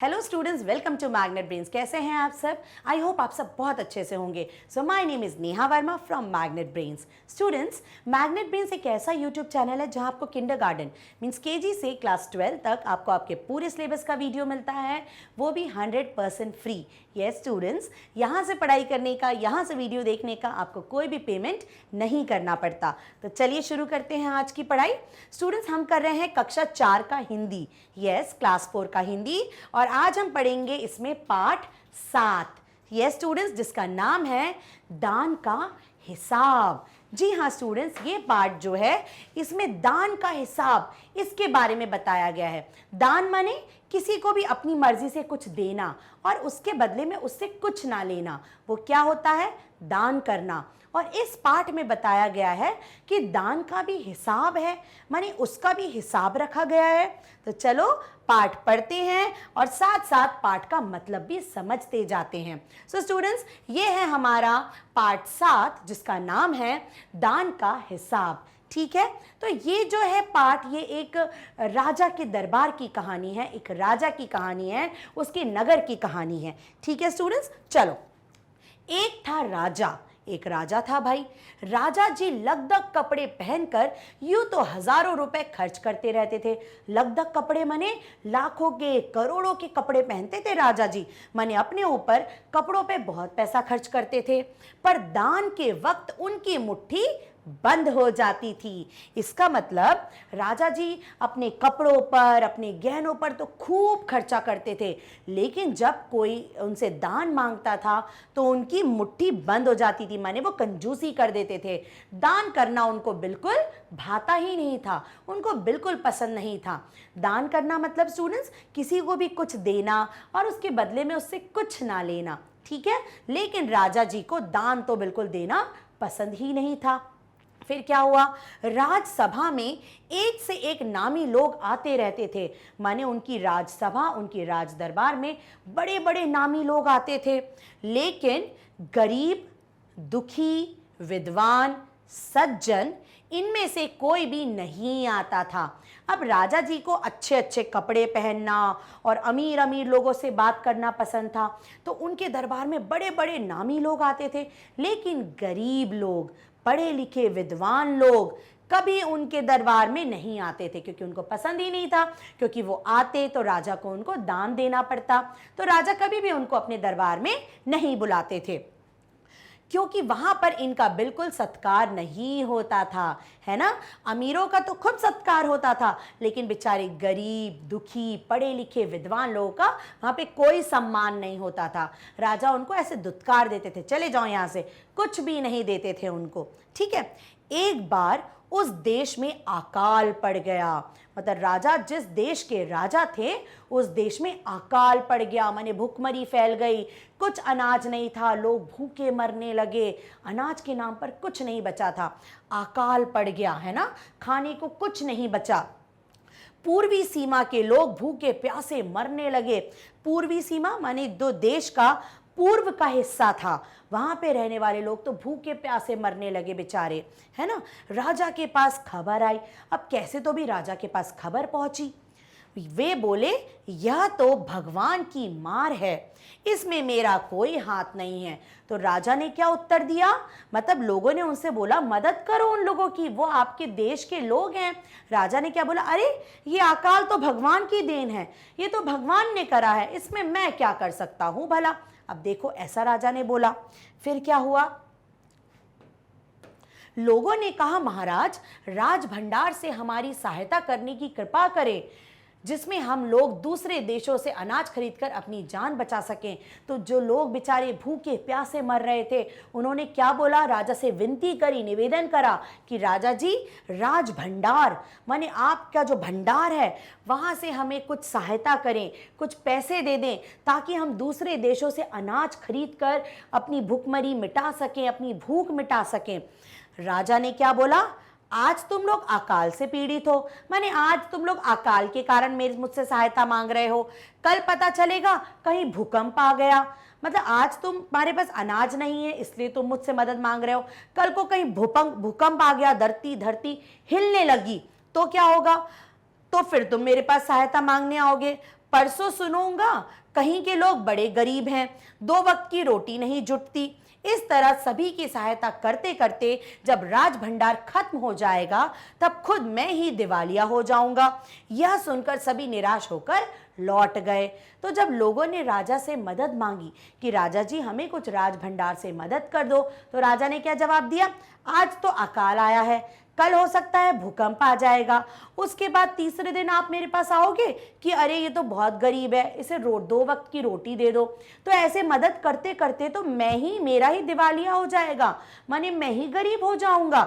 Hello students, welcome to magnet brains. कैसे हैं आप सब? आई होप आप सब बहुत अच्छे से होंगे। So my name is Neha Verma from magnet brains. Students, magnet brains एक ऐसा यूट्यूब चैनल है जहां आपको किंडरगार्टन मीन्स केजी से क्लास 12 तक आपको आपके पूरे सिलेबस का वीडियो मिलता है, वो भी 100% फ्री। यस स्टूडेंट्स, यहाँ से पढ़ाई करने का, यहाँ से वीडियो देखने का आपको कोई भी पेमेंट नहीं करना पड़ता। तो चलिए शुरू करते हैं आज की पढ़ाई। स्टूडेंट्स, हम कर रहे हैं कक्षा 4 का हिंदी, यस क्लास 4 का हिंदी, और आज हम पढ़ेंगे इसमें पाठ 7। यस स्टूडेंट्स, जिसका नाम है दान का हिसाब। जी हाँ स्टूडेंट्स, ये पाठ जो है इसमें दान का हिसाब इसके बारे में बताया गया है। दान माने किसी को भी अपनी मर्जी से कुछ देना और उसके बदले में उससे कुछ ना लेना, वो क्या होता है? दान करना। और इस पाठ में बताया गया है कि दान का भी हिसाब है, माने उसका भी हिसाब रखा गया है। तो चलो पाठ पढ़ते हैं और साथ साथ पाठ का मतलब भी समझते जाते हैं। सो स्टूडेंट्स, ये है हमारा पाठ 7 जिसका नाम है दान का हिसाब। ठीक है, तो ये जो है पाठ, ये एक राजा के दरबार की कहानी है, एक राजा की कहानी है, उसके नगर की कहानी है। ठीक है स्टूडेंट्स, चलो। एक था राजा, एक राजा था भाई। राजा जी लगदग कपड़े पहनकर यूं तो हजारों रुपए खर्च करते रहते थे। लगदग कपड़े माने लाखों के, करोड़ों के कपड़े पहनते थे राजा जी, माने अपने ऊपर कपड़ों पे बहुत पैसा खर्च करते थे। पर दान के वक्त उनकी मुट्ठी बंद हो जाती थी। इसका मतलब राजा जी अपने कपड़ों पर, अपने गहनों पर तो खूब खर्चा करते थे, लेकिन जब कोई उनसे दान मांगता था तो उनकी मुट्ठी बंद हो जाती थी, माने वो कंजूसी कर देते थे। दान करना उनको बिल्कुल भाता ही नहीं था, उनको बिल्कुल पसंद नहीं था। दान करना मतलब स्टूडेंट्स किसी को भी कुछ देना और उसके बदले में उससे कुछ ना लेना। ठीक है, लेकिन राजा जी को दान तो बिल्कुल देना पसंद ही नहीं था। फिर क्या हुआ? राजसभा में एक से एक नामी लोग आते रहते थे, माने उनकी राजसभा, उनकी राज दरबार में बड़े बड़े नामी लोग आते थे, लेकिन गरीब, दुखी, विद्वान, सज्जन, इनमें से कोई भी नहीं आता था। अब राजा जी को अच्छे अच्छे कपड़े पहनना और अमीर अमीर लोगों से बात करना पसंद था, तो उनके दरबार में बड़े बड़े नामी लोग आते थे, लेकिन गरीब लोग, पढ़े लिखे विद्वान लोग कभी उनके दरबार में नहीं आते थे, क्योंकि उनको पसंद ही नहीं था। क्योंकि वो आते तो राजा को उनको दान देना पड़ता, तो राजा कभी भी उनको अपने दरबार में नहीं बुलाते थे, क्योंकि वहां पर इनका बिल्कुल सत्कार नहीं होता था, है ना। अमीरों का तो खूब सत्कार होता था, लेकिन बेचारे गरीब, दुखी, पढ़े लिखे विद्वान लोगों का वहां पे कोई सम्मान नहीं होता था। राजा उनको ऐसे दुत्कार देते थे, चले जाओ यहां से, कुछ भी नहीं देते थे उनको। ठीक है, एक बार उस देश में अकाल पड़ गया, मतलब राजा जिस देश के राजा थे उस देश में अकाल पड़ गया, माने भूखमरी फैल गई, कुछ अनाज नहीं था, लोग भूखे मरने लगे, अनाज के नाम पर कुछ नहीं बचा था, अकाल पड़ गया, है ना, खाने को कुछ नहीं बचा। पूर्वी सीमा के लोग भूखे प्यासे मरने लगे। पूर्वी सीमा माने दो देश का पूर्व का हिस्सा था, वहां पे रहने वाले लोग तो भूखे प्यासे मरने लगे बेचारे, है ना। राजा के पास खबर आई। अब कैसे तो भी राजा के पास खबर पहुंची। वे बोले, यह तो भगवान की मार है, इसमें मेरा कोई हाथ नहीं है। तो राजा ने क्या उत्तर दिया? मतलब लोगों ने उनसे बोला, मदद करो उन लोगों की, वो आपके देश के लोग हैं। राजा ने क्या बोला? अरे ये अकाल तो भगवान की देन है, ये तो भगवान ने करा है, इसमें मैं क्या कर सकता हूं भला। अब देखो, ऐसा राजा ने बोला। फिर क्या हुआ? लोगों ने कहा, महाराज राज भंडार से हमारी सहायता करने की कृपा करें, जिसमें हम लोग दूसरे देशों से अनाज खरीदकर अपनी जान बचा सकें। तो जो लोग बेचारे भूखे प्यासे मर रहे थे, उन्होंने क्या बोला? राजा से विनती करी, निवेदन करा कि राजा जी, राज भंडार माने आपका जो भंडार है वहां से हमें कुछ सहायता करें, कुछ पैसे दे दें, ताकि हम दूसरे देशों से अनाज खरीदकर अपनी भूखमरी मिटा सकें, अपनी भूख मिटा सकें। राजा ने क्या बोला? आज तुम लोग अकाल से पीड़ित हो, माने आज तुम लोग अकाल के कारण मुझसे सहायता मांग रहे हो, कल पता चलेगा कहीं भूकंप आ गया, मतलब आज तुम्हारे पास अनाज नहीं है इसलिए तुम मुझसे मदद मांग रहे हो, कल को कहीं भूकंप आ गया, धरती हिलने लगी, तो क्या होगा? तो फिर तुम मेरे पास सहायता मांगने आओगे। परसों सुनूंगा कहीं के लोग बड़े गरीब हैं, 2 वक्त की रोटी नहीं जुटती। इस तरह सभी की सहायता करते करते जब राज भंडार खत्म हो जाएगा तब खुद मैं ही दिवालिया हो जाऊंगा। यह सुनकर सभी निराश होकर लौट गए। तो जब लोगों ने राजा से मदद मांगी कि राजा जी हमें कुछ राज भंडार से मदद कर दो, तो राजा ने क्या जवाब दिया, आज तो अकाल आया है, कल हो सकता है भूकंप आ जाएगा, उसके बाद तीसरे दिन आप मेरे पास आओगे कि अरे ये तो बहुत गरीब है, इसे 2 वक्त की रोटी दे दो। तो ऐसे मदद करते करते तो मेरा ही दिवालिया हो जाएगा, माने मैं ही गरीब हो जाऊंगा।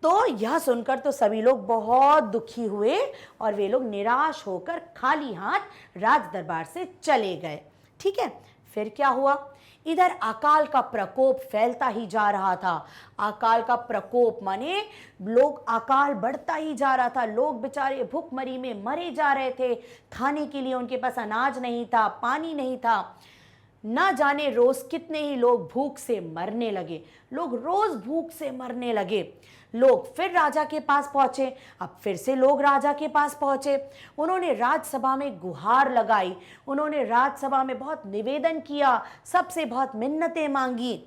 तो यह सुनकर तो सभी लोग बहुत दुखी हुए और वे लोग निराश होकर खाली हाथ राज दरबार से चले गए। ठीक है, फिर क्या हुआ, इधर अकाल का प्रकोप फैलता ही जा रहा था। अकाल का प्रकोप माने अकाल बढ़ता ही जा रहा था, लोग बेचारे भूखमरी में मरे जा रहे थे, खाने के लिए उनके पास अनाज नहीं था, पानी नहीं था। ना जाने रोज कितने ही लोग भूख से मरने लगे, लोग रोज भूख से मरने लगे। लोग फिर राजा के पास पहुंचे, अब फिर से लोग राजा के पास पहुंचे, उन्होंने राजसभा में गुहार लगाई, उन्होंने राजसभा में बहुत निवेदन किया, सबसे बहुत मिन्नतें मांगी,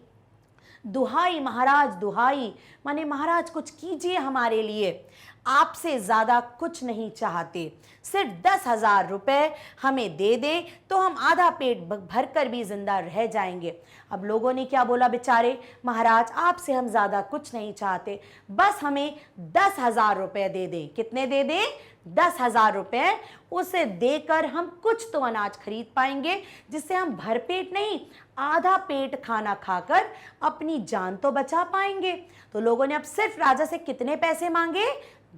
दुहाई महाराज दुहाई, माने महाराज कुछ कीजिए हमारे लिए, आपसे ज्यादा कुछ नहीं चाहते, सिर्फ 10,000 रुपए हमें दे दे तो हम आधा पेट भरकर भी जिंदा रह जाएंगे। अब लोगों ने क्या बोला, बेचारे महाराज आपसे हम ज्यादा कुछ नहीं चाहते, बस हमें 10,000 रुपए दे दे। कितने दे दे, 10,000 रुपए, उसे देकर हम कुछ तो अनाज खरीद पाएंगे जिससे हम भरपेट नहीं आधा पेट खाना खाकर अपनी जान तो बचा पाएंगे। तो लोगों ने अब सिर्फ राजा से कितने पैसे मांगे,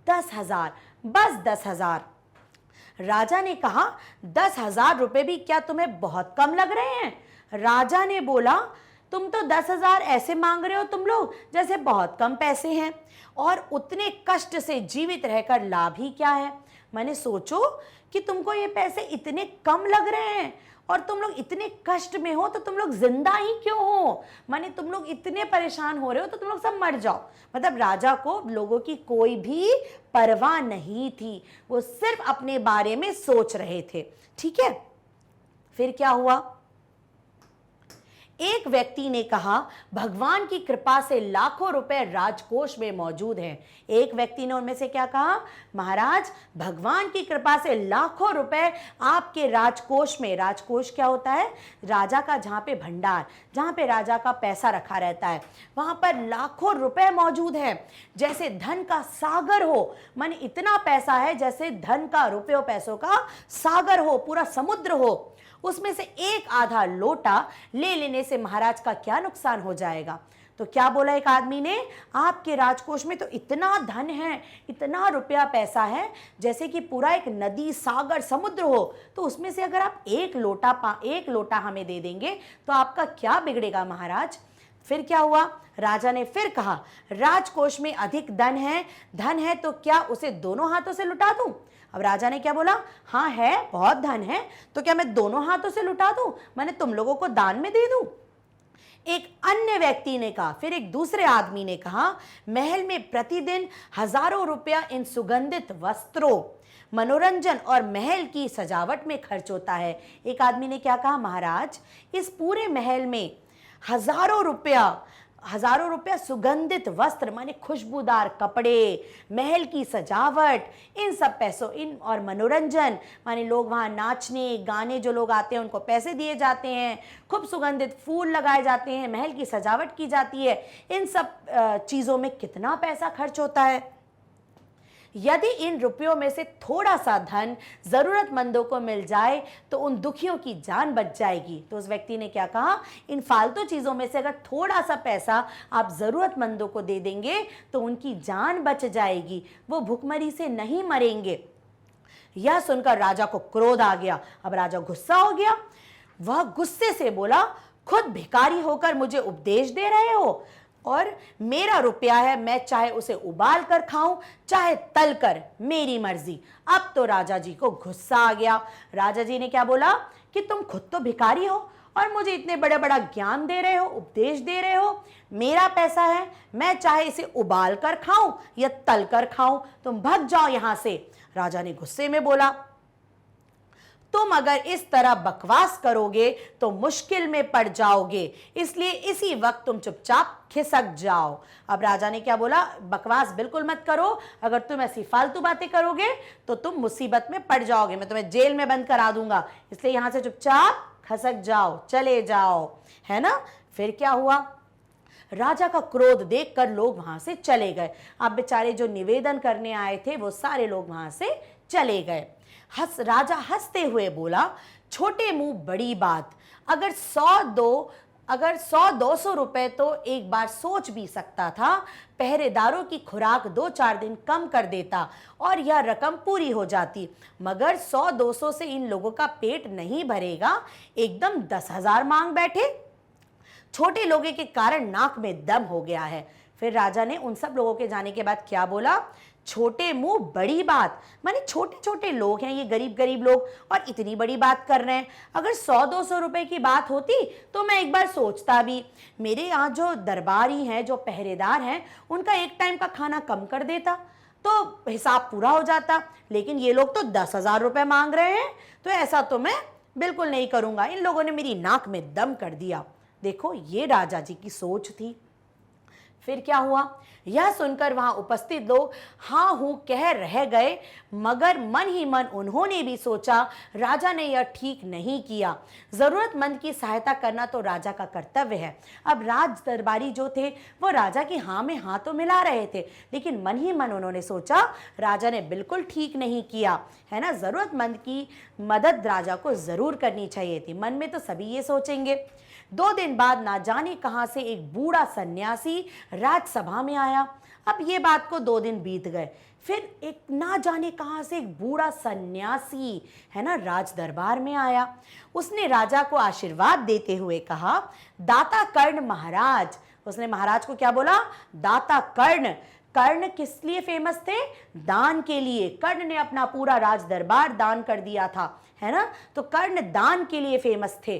10,000, बस 10,000। राजा ने कहा 10,000 रुपए भी क्या तुम्हें बहुत कम लग रहे हैं? राजा ने बोला तुम तो 10,000 ऐसे मांग रहे हो तुम लोग जैसे बहुत कम पैसे हैं, और उतने कष्ट से जीवित रहकर लाभ ही क्या है। मैंने सोचो कि तुमको ये पैसे इतने कम लग रहे हैं और तुम लोग इतने कष्ट में हो, तो तुम लोग जिंदा ही क्यों हो? माने तुम लोग इतने परेशान हो रहे हो तो तुम लोग सब मर जाओ। मतलब राजा को लोगों की कोई भी परवाह नहीं थी, वो सिर्फ अपने बारे में सोच रहे थे। ठीक है, फिर क्या हुआ, एक व्यक्ति ने कहा भगवान की कृपा से लाखों रुपए राजकोष में मौजूद हैं। एक व्यक्ति ने उनमें से क्या कहा, महाराज भगवान की कृपा से लाखों रुपए आपके राजकोष में, राजकोष क्या होता है, राजा का जहां पे भंडार, जहां पे राजा का पैसा रखा रहता है, वहां पर लाखों रुपए मौजूद हैं, जैसे धन का सागर हो। माने इतना पैसा है जैसे धन का, रुपयों पैसों का सागर हो, पूरा समुद्र हो। उसमें से एक आधा लोटा ले लेने से महाराज का क्या नुकसान हो जाएगा? तो क्या बोला एक आदमी ने, आपके राजकोष में तो इतना धन है, इतना रुपया पैसा है जैसे कि पूरा एक नदी, सागर, समुद्र हो, तो उसमें से अगर आप एक लोटा हमें दे देंगे तो आपका क्या बिगड़ेगा महाराज? फिर क्या हुआ, राजा ने फिर कहा राजकोष में अधिक धन है तो क्या उसे दोनों हाथों से लुटा दूं? अब राजा ने क्या बोला, हाँ है, बहुत धन है, तो क्या मैं दोनों हाथों से लुटा दूं, मैंने तुम लोगों को दान में दे दूं? एक अन्य व्यक्ति ने कहा, फिर एक दूसरे आदमी ने कहा महल में प्रतिदिन हजारों रुपया इन सुगंधित वस्त्रों, मनोरंजन और महल की सजावट में खर्च होता है। एक आदमी ने क्या कहा, महाराज इस पूरे महल में हजारों रुपया सुगंधित वस्त्र माने खुशबूदार कपड़े, महल की सजावट, इन सब पैसों, इन और मनोरंजन माने लोग वहाँ नाचने गाने, जो लोग आते हैं उनको पैसे दिए जाते हैं, खूब सुगंधित फूल लगाए जाते हैं, महल की सजावट की जाती है, इन सब चीज़ों में कितना पैसा खर्च होता है। यदि इन रुपयों में से थोड़ा सा धन जरूरतमंदों को मिल जाए तो उन दुखियों की जान बच जाएगी। तो उस व्यक्ति ने क्या कहा, इन फालतू चीजों में से अगर थोड़ा सा पैसा आप जरूरतमंदों को दे देंगे तो उनकी जान बच जाएगी, वो भूखमरी से नहीं मरेंगे। यह सुनकर राजा को क्रोध आ गया। अब राजा गुस्सा हो गया, वह गुस्से से बोला खुद भिखारी होकर मुझे उपदेश दे रहे हो, और मेरा रुपया है, मैं चाहे उसे उबाल कर खाऊं चाहे तल कर, मेरी मर्जी। अब तो राजा जी को गुस्सा आ गया। राजा जी ने क्या बोला कि तुम खुद तो भिखारी हो और मुझे इतने बड़ा ज्ञान दे रहे हो, उपदेश दे रहे हो, मेरा पैसा है, मैं चाहे इसे उबाल कर खाऊं या तल कर खाऊं, तुम भाग जाओ यहां से। राजा ने गुस्से में बोला। तुम अगर इस तरह बकवास करोगे तो मुश्किल में पड़ जाओगे, इसलिए इसी वक्त तुम चुपचाप खिसक जाओ। अब राजा ने क्या बोला, बकवास बिल्कुल मत करो, अगर तुम ऐसी फालतू बातें करोगे तो तुम मुसीबत में पड़ जाओगे, मैं तुम्हें जेल में बंद करा दूंगा, इसलिए यहां से चुपचाप खसक जाओ, चले जाओ, है ना। फिर क्या हुआ, राजा का क्रोध देखकर लोग वहां से चले गए। अब बेचारे जो निवेदन करने आए थे वो सारे लोग वहां से चले गए। राजा हंसते हुए बोला, छोटे मुंह बड़ी बात, अगर 100-200 रुपए तो एक बार सोच भी सकता था, पहरेदारों की खुराक 2-4 दिन कम कर देता और यह रकम पूरी हो जाती, मगर 100-200 से इन लोगों का पेट नहीं भरेगा, एकदम 10,000 मांग बैठे। छोटे लोगों के कारण नाक में दम हो गया है। फिर राजा ने उन सब लोगों के जाने के बाद क्या बोला, छोटे मुंह बड़ी बात, माने छोटे छोटे लोग हैं ये, गरीब गरीब लोग, और इतनी बड़ी बात कर रहे हैं। अगर 100-200 रुपए की बात होती तो मैं एक बार सोचता भी, मेरे यहाँ जो दरबारी हैं, जो पहरेदार हैं, उनका एक टाइम का खाना कम कर देता तो हिसाब पूरा हो जाता, लेकिन ये लोग तो 10,000 रुपए मांग रहे हैं, तो ऐसा तो मैं बिल्कुल नहीं करूंगा, इन लोगों ने मेरी नाक में दम कर दिया। देखो, ये राजा जी की सोच थी। फिर क्या हुआ, यह सुनकर वहां उपस्थित लोग हाँ हूं कह रह गए, मगर मन ही मन उन्होंने भी सोचा, राजा ने यह ठीक नहीं किया, जरूरतमंद की सहायता करना तो राजा का कर्तव्य है। अब राज दरबारी जो थे वो राजा की हाँ में हाँ तो मिला रहे थे, लेकिन मन ही मन उन्होंने सोचा, राजा ने बिल्कुल ठीक नहीं किया, है ना, जरूरतमंद की मदद राजा को जरूर करनी चाहिए थी। मन में तो सभी ये सोचेंगे। 2 दिन बाद ना जाने कहां से एक बूढ़ा सन्यासी राजसभा में आया। अब ये बात को 2 दिन बीत गए, फिर एक ना जाने कहां से एक बूढ़ा सन्यासी, है ना, राज दरबार में आया। उसने राजा को आशीर्वाद देते हुए कहा, दाता कर्ण महाराज। उसने महाराज को क्या बोला, दाता कर्ण। कर्ण किस लिए फेमस थे, दान के लिए। कर्ण ने अपना पूरा राज दरबार दान कर दिया था, है ना, तो कर्ण दान के लिए फेमस थे।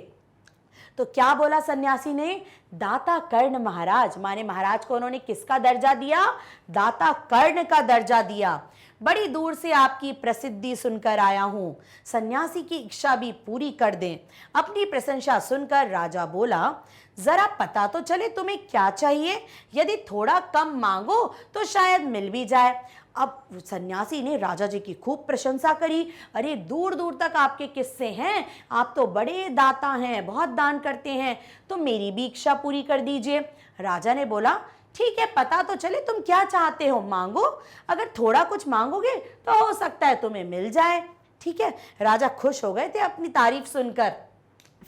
तो क्या बोला सन्यासी ने, दाता कर्ण महाराज, माने महाराज को उन्होंने किसका दर्जा दिया, दाता कर्ण का दर्जा दिया। बड़ी दूर से आपकी प्रसिद्धि सुनकर आया हूं, सन्यासी की इच्छा भी पूरी कर दें। अपनी प्रशंसा सुनकर राजा बोला, जरा पता तो चले तुम्हें क्या चाहिए, यदि थोड़ा कम मांगो तो शायद मिल भी जाए। अब सन्यासी ने राजा जी की खूब प्रशंसा करी, अरे दूर दूर तक आपके किस्से हैं, आप तो बड़े दाता हैं, बहुत दान करते हैं, तो मेरी भी इच्छा पूरी कर दीजिए। राजा ने बोला, ठीक है, पता तो चले तुम क्या चाहते हो, मांगो, अगर थोड़ा कुछ मांगोगे तो हो सकता है तुम्हें मिल जाए। ठीक है, राजा खुश हो गए थे अपनी तारीफ सुनकर।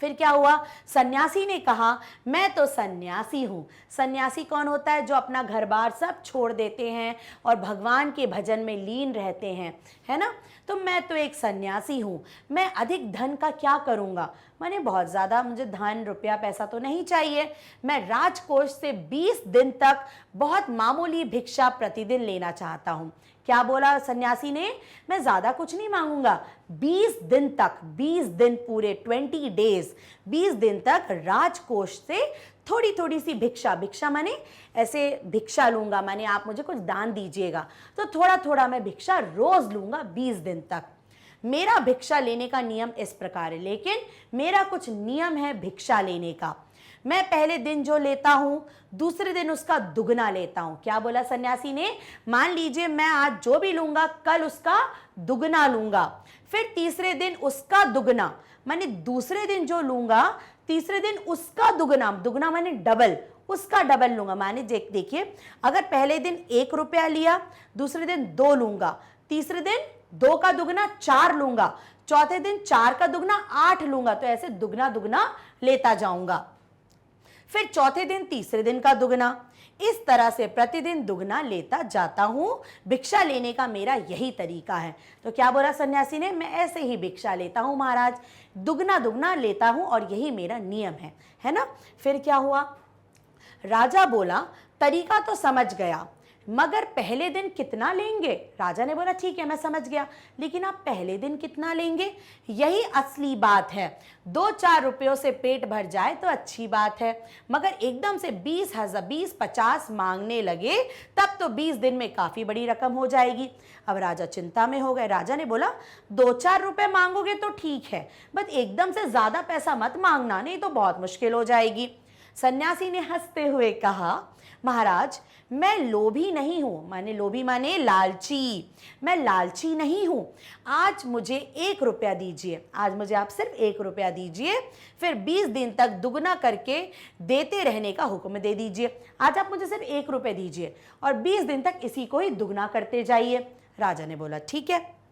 फिर क्या हुआ, सन्यासी ने कहा, मैं तो सन्यासी हूँ। सन्यासी कौन होता है, जो अपना घर बार सब छोड़ देते हैं और भगवान के भजन में लीन रहते हैं, है ना। तो मैं तो एक सन्यासी हूँ, मैं अधिक धन का क्या करूँगा, माने बहुत ज़्यादा मुझे धन रुपया पैसा तो नहीं चाहिए। मैं राजकोष से 20 दिन तक बहुत मामूली भिक्षा प्रतिदिन लेना चाहता हूँ। क्या बोला सन्यासी ने, मैं ज्यादा कुछ नहीं मांगूंगा, 20 दिन तक, 20 दिन पूरे, 20 डेज, 20 दिन तक राजकोष से थोड़ी थोड़ी सी भिक्षा, भिक्षा माने ऐसे भिक्षा लूंगा, माने आप मुझे कुछ दान दीजिएगा, तो थोड़ा थोड़ा मैं भिक्षा रोज लूंगा 20 दिन तक। मेरा भिक्षा लेने का नियम इस प्रकार है, लेकिन मेरा कुछ नियम है भिक्षा लेने का। मैं पहले दिन जो लेता हूं, दूसरे दिन उसका दुगना लेता हूं। क्या बोला सन्यासी ने, मान लीजिए मैं आज जो भी लूंगा कल उसका दुगना लूंगा, फिर तीसरे दिन उसका दुगना, माने दूसरे दिन जो लूंगा तीसरे दिन उसका दुगना, दुगना माने डबल, उसका डबल लूंगा। माने देखिए, अगर पहले दिन 1 रुपया लिया, दूसरे दिन 2 लूंगा, तीसरे दिन 2 का दुगना 4 लूंगा, चौथे दिन 4 का दुगना 8 लूंगा, तो ऐसे दुगना दुगना लेता जाऊंगा। फिर चौथे दिन तीसरे दिन का दुगना, इस तरह से प्रतिदिन दुगना लेता जाता हूं। भिक्षा लेने का मेरा यही तरीका है। तो क्या बोला सन्यासी ने, मैं ऐसे ही भिक्षा लेता हूं महाराज, दुगना दुगना लेता हूं और यही मेरा नियम है ना। फिर क्या हुआ, राजा बोला, तरीका तो समझ गया, मगर पहले दिन कितना लेंगे? राजा ने बोला ठीक है मैं समझ गया, लेकिन आप पहले दिन कितना लेंगे? यही असली बात है। 2-4 रुपयों से पेट भर जाए तो अच्छी बात है, मगर एकदम से 20-50 मांगने लगे तब तो 20 दिन में काफी बड़ी रकम हो जाएगी। अब राजा चिंता में हो गए। राजा ने बोला 2-4 रुपए मांगोगे तो ठीक है, बट एकदम से ज्यादा पैसा मत मांगना, नहीं तो बहुत मुश्किल हो जाएगी। सन्यासी ने हंसते हुए कहा, महाराज मैं लोभी नहीं हूं, माने लोभी माने लालची, मैं लालची नहीं हूं। आज मुझे 1 रुपया दीजिए, आज मुझे आप सिर्फ 1 रुपया दीजिए, फिर 20 दिन तक दुगना करके देते रहने का हुक्म दे दीजिए। आज आप मुझे सिर्फ 1 रुपये दीजिए और 20 दिन तक इसी को ही दुगना करते जाइए। राजा ने बोला ठीक है।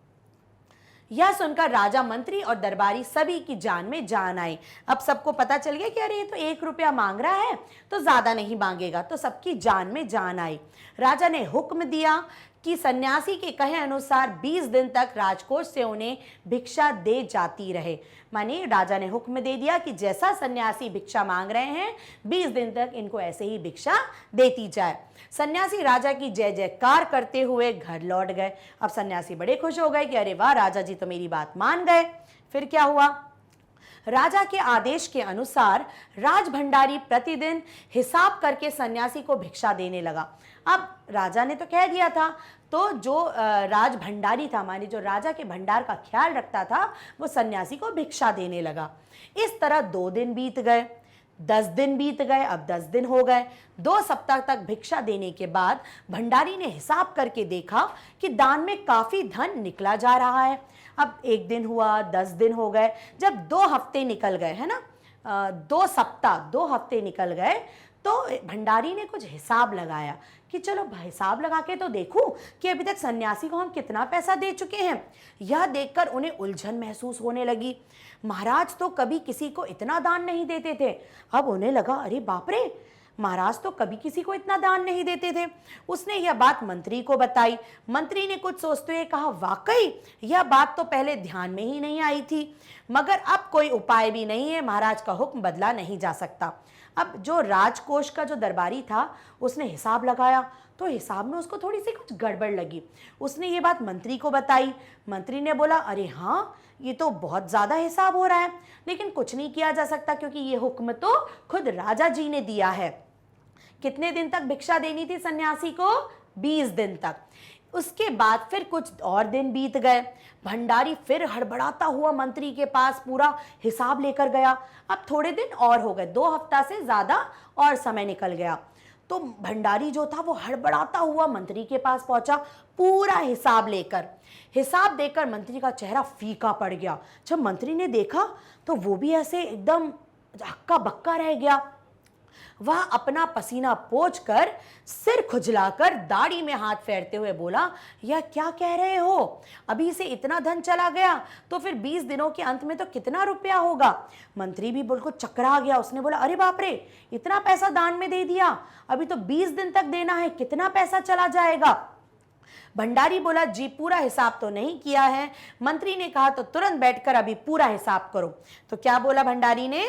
यह सुनकर राजा, मंत्री और दरबारी सभी की जान में जान आई। अब सबको पता चल गया कि अरे ये तो 1 रुपया मांग रहा है, तो ज्यादा नहीं मांगेगा, तो सबकी जान में जान आई। राजा ने हुक्म दिया कि सन्यासी के कहे अनुसार 20 दिन तक राजकोष से उन्हें भिक्षा दे जाती रहे। माने राजा ने हुक्म दे दिया कि जैसा सन्यासी भिक्षा मांग रहे हैं 20 दिन तक इनको ऐसे ही भिक्षा देती जाए। सन्यासी राजा की जय जयकार करते हुए घर लौट गए। अब सन्यासी बड़े खुश हो गए कि अरे वाह, राजा जी तो मेरी बात मान गए। फिर क्या हुआ? राजा के आदेश के अनुसार राज भंडारी प्रतिदिन हिसाब करके सन्यासी को भिक्षा देने लगा। अब राजा ने तो कह दिया था, तो जो राज भंडारी था, माने जो राजा के भंडार का ख्याल रखता था, वो सन्यासी को भिक्षा देने लगा। इस तरह 2 दिन बीत गए, 10 दिन बीत गए, अब 10 दिन हो गए। 2 सप्ताह तक भिक्षा देने के बाद भंडारी ने हिसाब करके देखा कि दान में काफी धन निकला जा रहा है। अब 1 दिन हुआ, 10 दिन हो गए, जब 2 हफ्ते निकल गए, है ना, 2 सप्ताह 2 हफ्ते निकल गए, तो भंडारी ने कुछ हिसाब लगाया कि चलो हिसाब लगा के तो देखूं कि अभी तक सन्यासी को हम कितना पैसा दे चुके हैं। यह देखकर उन्हें उलझन महसूस होने लगी। महाराज तो कभी किसी को इतना दान नहीं देते थे। अब उन्हें लगा अरे बाप रे, महाराज तो कभी किसी को इतना दान नहीं देते थे। उसने यह बात मंत्री को बताई। मंत्री ने कुछ सोचते हुए कहा, वाकई यह बात तो पहले ध्यान में ही नहीं आई थी, मगर अब कोई उपाय भी नहीं है, महाराज का हुक्म बदला नहीं जा सकता। अब जो राजकोष का जो दरबारी था, उसने हिसाब लगाया, तो हिसाब में उसको थोड़ी सी कुछ गड़बड़ लगी। उसने ये बात मंत्री को बताई। मंत्री ने बोला, अरे हाँ, ये तो बहुत ज्यादा हिसाब हो रहा है, लेकिन कुछ नहीं किया जा सकता क्योंकि ये हुक्म तो खुद राजा जी ने दिया है। कितने दिन तक भिक्षा देनी थी सन्यासी को? 20 दिन तक। उसके बाद फिर कुछ और दिन बीत गए। भंडारी फिर हड़बड़ाता हुआ मंत्री के पास पूरा हिसाब लेकर गया। अब थोड़े दिन और हो गए, 2 हफ्ता से ज्यादा और समय निकल गया। तो भंडारी जो था वो हड़बड़ाता हुआ मंत्री के पास पहुंचा, पूरा हिसाब लेकर। हिसाब देखकर मंत्री का चेहरा फीका पड़ गया। जब मंत्री ने देखा तो वो भी ऐसे एकदम हक्का बक्का रह गया। वह अपना पसीना पोंछकर, सिर खुजलाकर, दाढ़ी में हाथ फेरते हुए बोला, यह क्या कह रहे हो? अभी से इतना धन चला गया तो फिर 20 दिनों के अंत में तो कितना रुपया होगा? मंत्री भी बिल्कुल चकरा गया। उसने बोला, अरे बाप रे, इतना पैसा दान में दे दिया, अभी तो 20 दिन तक देना है, कितना पैसा चला जाएगा? भंडारी बोला, जी पूरा हिसाब तो नहीं किया है। मंत्री ने कहा, तो तुरंत बैठकर अभी पूरा हिसाब करो। तो क्या बोला भंडारी ने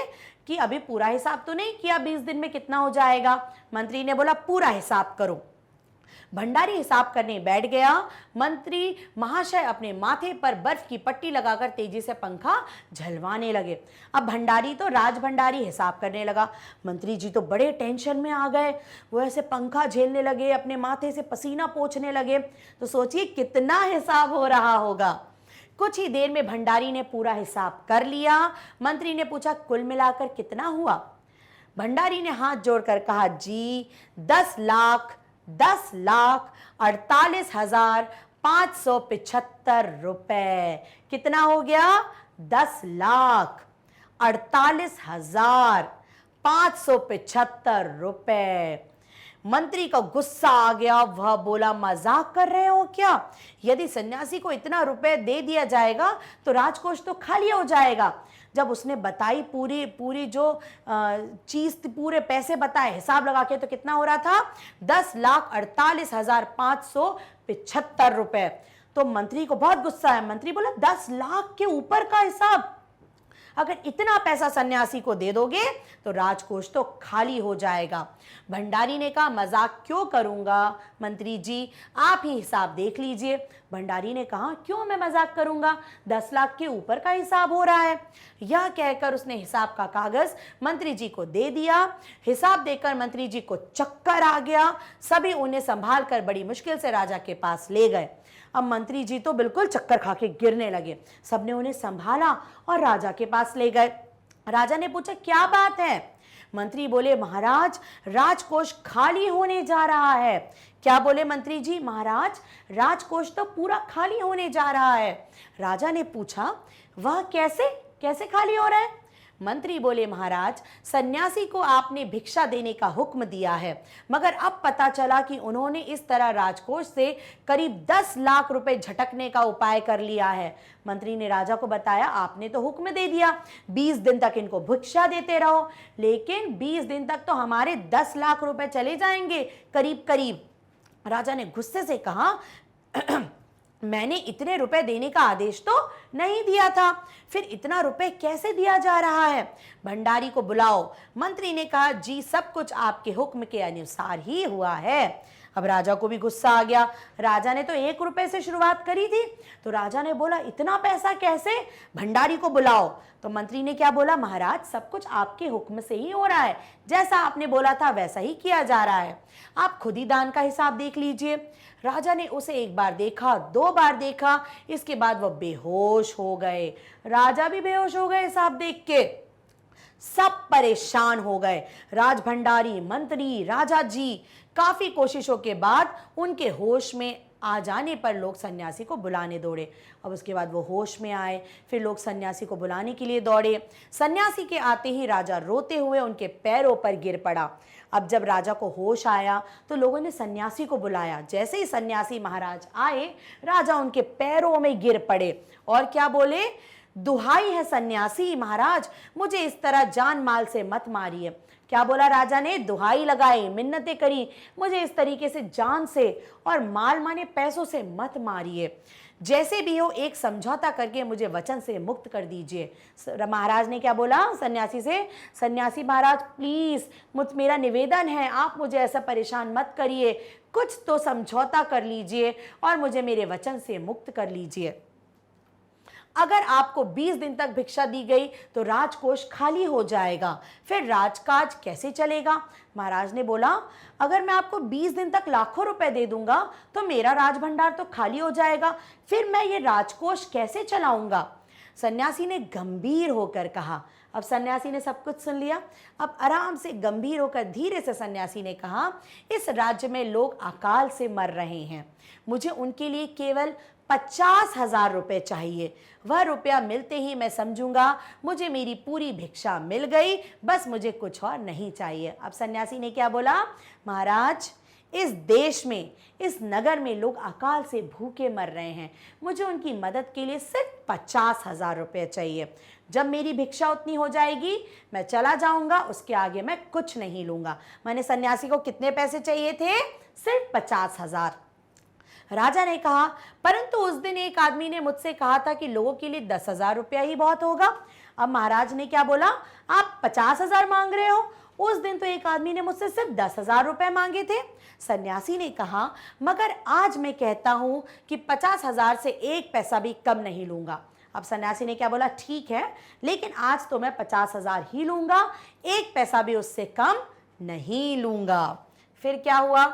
कि अभी पूरा हिसाब तो नहीं किया, 20 दिन में कितना हो जाएगा? मंत्री ने बोला, पूरा हिसाब करो। भंडारी हिसाब करने बैठ गया। मंत्री महाशय अपने माथे पर बर्फ की पट्टी लगाकर तेजी से पंखा झलवाने लगे। अब भंडारी तो राज भंडारी हिसाब करने लगा। मंत्री जी तो बड़े टेंशन में आ गए। वो ऐसे पंखा झेलने लगे, अपने माथे से पसीना पोंछने लगे। तो सोचिए कितना हिसाब हो रहा होगा। कुछ ही देर में भंडारी ने पूरा हिसाब कर लिया। मंत्री ने पूछा, कुल मिलाकर कितना हुआ? भंडारी ने हाथ जोड़कर कहा, जी 10,48,575 रुपए। कितना हो गया? 10,48,575 रुपए। मंत्री का गुस्सा आ गया। वह बोला, मजाक कर रहे हो क्या? यदि सन्यासी को इतना रुपए दे दिया जाएगा तो राजकोष तो खाली हो जाएगा। जब उसने बताई पूरी जो चीज, पूरे पैसे बताए हिसाब लगा के, तो कितना हो रहा था? 10,48,575 रुपए। तो मंत्री को बहुत गुस्सा है। मंत्री बोला, 10 लाख के ऊपर का हिसाब? अगर इतना पैसा सन्यासी को दे दोगे तो राजकोष तो खाली हो जाएगा। भंडारी ने कहा, मजाक क्यों करूंगा मंत्री जी, आप ही हिसाब देख लीजिए। भंडारी ने कहा, क्यों मैं मजाक करूंगा, 10 लाख के ऊपर का हिसाब हो रहा है। यह कहकर उसने हिसाब का कागज मंत्री जी को दे दिया। हिसाब देकर मंत्री जी को चक्कर आ गया। सभी उन्हें संभाल कर बड़ी मुश्किल से राजा के पास ले गए। अब मंत्री जी तो बिल्कुल चक्कर खा के गिरने लगे। सबने उन्हें संभाला और राजा के पास ले गए। राजा ने पूछा, क्या बात है? मंत्री बोले, महाराज राजकोष खाली होने जा रहा है। क्या बोले मंत्री जी? महाराज राजकोष तो पूरा खाली होने जा रहा है। राजा ने पूछा, वह कैसे कैसे खाली हो रहा है? मंत्री बोले, महाराज सन्यासी को आपने भिक्षा देने का हुक्म दिया है, मगर अब पता चला कि उन्होंने इस तरह राजकोष से करीब 10 लाख रुपए झटकने का उपाय कर लिया है। मंत्री ने राजा को बताया, आपने तो हुक्म दे दिया 20 दिन तक इनको भिक्षा देते रहो, लेकिन 20 दिन तक तो हमारे 10 लाख रुपए चले जाएंगे करीब करीब। राजा ने गुस्से से कहा, मैंने इतने रुपए देने का आदेश तो नहीं दिया था, फिर इतना रुपए कैसे दिया जा रहा है? भंडारी को बुलाओ। मंत्री ने कहा, जी सब कुछ आपके हुक्म के अनुसार ही हुआ है। अब राजा को भी गुस्सा आ गया। राजा ने तो 1 रुपए से शुरुआत करी थी। तो राजा ने बोला, इतना पैसा कैसे? भंडारी को बुलाओ। तो मंत्री ने क्या बोला, महाराज सब कुछ आपके हुक्म से ही हो रहा है, जैसा आपने बोला था वैसा ही किया जा रहा है, आप खुद ही दान का हिसाब देख लीजिए। राजा ने उसे 1 बार देखा, 2 बार देखा, इसके बाद वह बेहोश हो गए। राजा भी बेहोश हो गए हिसाब देख के। सब परेशान हो गए, राज भंडारी, मंत्री, राजा जी। काफी कोशिशों के बाद उनके होश में आ जाने पर लोग सन्यासी को बुलाने दौड़े। अब उसके बाद वो होश में आए, फिर लोग सन्यासी को बुलाने के लिए दौड़े। सन्यासी के आते ही राजा रोते हुए उनके पैरों पर गिर पड़ा। अब जब राजा को होश आया तो लोगों ने सन्यासी को बुलाया। जैसे ही सन्यासी महाराज आए, राजा उनके पैरों में गिर पड़े और क्या बोले, दुहाई है सन्यासी महाराज, मुझे इस तरह जान माल से मत मारिए। क्या बोला राजा ने? दुहाई लगाई, मिन्नतें करी, मुझे इस तरीके से जान से और माल माने पैसों से मत मारिए। जैसे भी हो एक समझौता करके मुझे वचन से मुक्त कर दीजिए। महाराज ने क्या बोला सन्यासी से? सन्यासी महाराज प्लीज मेरा निवेदन है, आप मुझे ऐसा परेशान मत करिए, कुछ तो समझौता कर लीजिए और मुझे मेरे वचन से मुक्त कर लीजिए। अगर आपको 20 दिन तक भिक्षा दी गई तो राजकोष खाली हो जाएगा, फिर राजकाज कैसे चलेगा? महाराज ने बोला, अगर मैं आपको 20 दिन तक लाखों रुपए दे दूंगा तो मेरा राजभंडार तो खाली हो जाएगा, फिर मैं ये राजकोष कैसे चलाऊंगा? सन्यासी ने गंभीर होकर कहा। अब सन्यासी ने सब कुछ सुन लिया। अब आराम से गंभीर होकर धीरे से सन्यासी ने कहा, इस राज्य में लोग अकाल से मर रहे हैं, मुझे उनके लिए केवल 50,000 रुपए चाहिए। वह रुपया मिलते ही मैं समझूंगा मुझे मेरी पूरी भिक्षा मिल गई, बस मुझे कुछ और नहीं चाहिए। अब सन्यासी ने क्या बोला? महाराज इस देश में, इस नगर में लोग अकाल से भूखे मर रहे हैं, मुझे उनकी मदद के लिए सिर्फ 50,000 रुपये चाहिए। जब मेरी भिक्षा उतनी हो जाएगी मैं चला जाऊंगा, उसके आगे मैं कुछ नहीं लूंगा। मैंने सन्यासी को कितने पैसे चाहिए थे? सिर्फ 50,000। राजा ने कहा, परंतु उस दिन एक आदमी ने मुझसे कहा था कि लोगों के लिए 10,000 रुपया ही बहुत होगा। अब महाराज ने क्या बोला? आप 50,000 मांग रहे हो? उस दिन तो एक आदमी ने मुझसे सिर्फ 10,000 रुपए मांगे थे। सन्यासी ने कहा, मगर आज मैं कहता हूं कि 50,000 से 1 पैसा भी कम नहीं लूंगा। अब सन्यासी ने क्या बोला? ठीक है, लेकिन आज तो मैं 50,000 ही लूंगा, 1 पैसा भी उससे कम नहीं लूंगा। फिर क्या हुआ?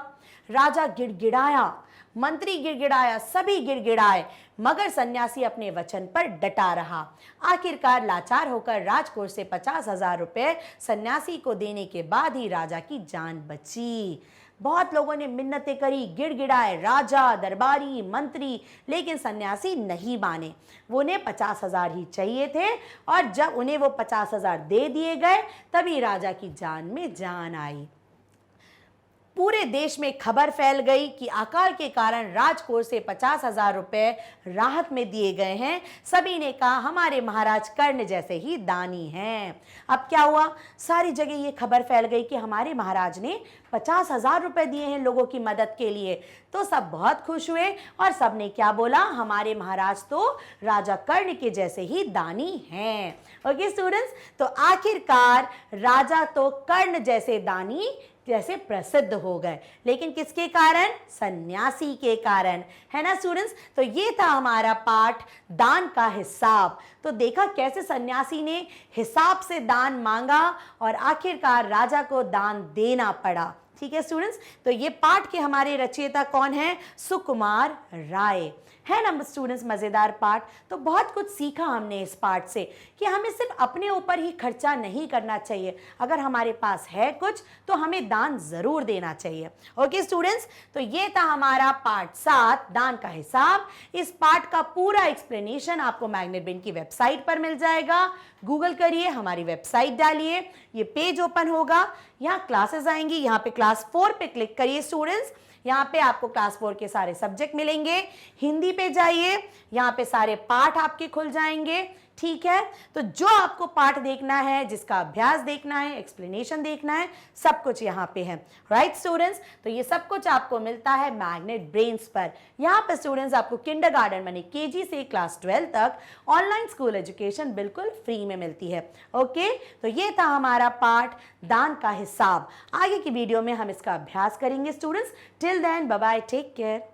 राजा गिड़गिड़ाया, मंत्री गिड़गिड़ाया, सभी गिड़गिड़ाए, मगर सन्यासी अपने वचन पर डटा रहा। आखिरकार लाचार होकर राजकोष से 50,000 रुपए सन्यासी को देने के बाद ही राजा की जान बची। बहुत लोगों ने मिन्नतें करी, गिड़गिड़ाए, राजा, दरबारी, मंत्री, लेकिन सन्यासी नहीं माने। वो उन्हें 50,000 ही चाहिए थे और जब उन्हें वो 50,000 दे दिए गए तभी राजा की जान में जान आई। पूरे देश में खबर फैल गई कि अकाल के कारण राजकोष से 50,000 रुपए राहत में दिए गए हैं। सभी ने कहा हमारे महाराज कर्ण जैसे ही दानी हैं। अब क्या हुआ, सारी जगह ये खबर फैल गई कि हमारे महाराज ने 50,000 रुपए दिए हैं लोगों की मदद के लिए। तो सब बहुत खुश हुए और सबने क्या बोला, हमारे महाराज तो राजा कर्ण के जैसे ही दानी हैं। ओके स्टूडेंट्स, तो आखिरकार राजा तो कर्ण जैसे दानी जैसे प्रसिद्ध हो गए, लेकिन किसके कारण, सन्यासी के कारण, है ना स्टूडेंट्स। तो ये था हमारा पाठ दान का हिसाब। तो देखा कैसे सन्यासी ने हिसाब से दान मांगा और आखिरकार राजा को दान देना पड़ा। ठीक है स्टूडेंट्स, तो ये पाठ के हमारे रचयिता कौन है, सुकुमार राय, है ना स्टूडेंट्स। मजेदार पाठ, तो बहुत कुछ सीखा हमने इस पाठ से कि हमें सिर्फ अपने ऊपर ही खर्चा नहीं करना चाहिए, अगर हमारे पास है कुछ तो हमें दान जरूर देना चाहिए। ओके स्टूडेंट्स, तो ये था हमारा पार्ट 7 दान का हिसाब। इस पाठ का पूरा एक्सप्लेनेशन आपको मैग्नेट ब्रेन की वेबसाइट पर मिल जाएगा। गूगल करिए, हमारी वेबसाइट डालिए, ये पेज ओपन होगा, यहाँ क्लासेस आएंगी, यहाँ पे क्लास 4 पे क्लिक करिए स्टूडेंट्स। यहाँ पे आपको क्लास 4 के सारे सब्जेक्ट मिलेंगे। हिंदी पे जाइए, यहाँ पे सारे पाठ आपके खुल जाएंगे। ठीक है, तो जो आपको पाठ देखना है, जिसका अभ्यास देखना है, एक्सप्लेनेशन देखना है, सब कुछ यहाँ पे है। राइट स्टूडेंट्स, तो ये सब कुछ आपको मिलता है मैग्नेट ब्रेन्स पर। यहाँ पे स्टूडेंट्स आपको किंडरगार्टन माने केजी से क्लास 12 तक ऑनलाइन स्कूल एजुकेशन बिल्कुल फ्री में मिलती है। ओके, तो ये था हमारा पाठ दान का हिसाब। आगे की वीडियो में हम इसका अभ्यास करेंगे students. Till then bye bye, take care.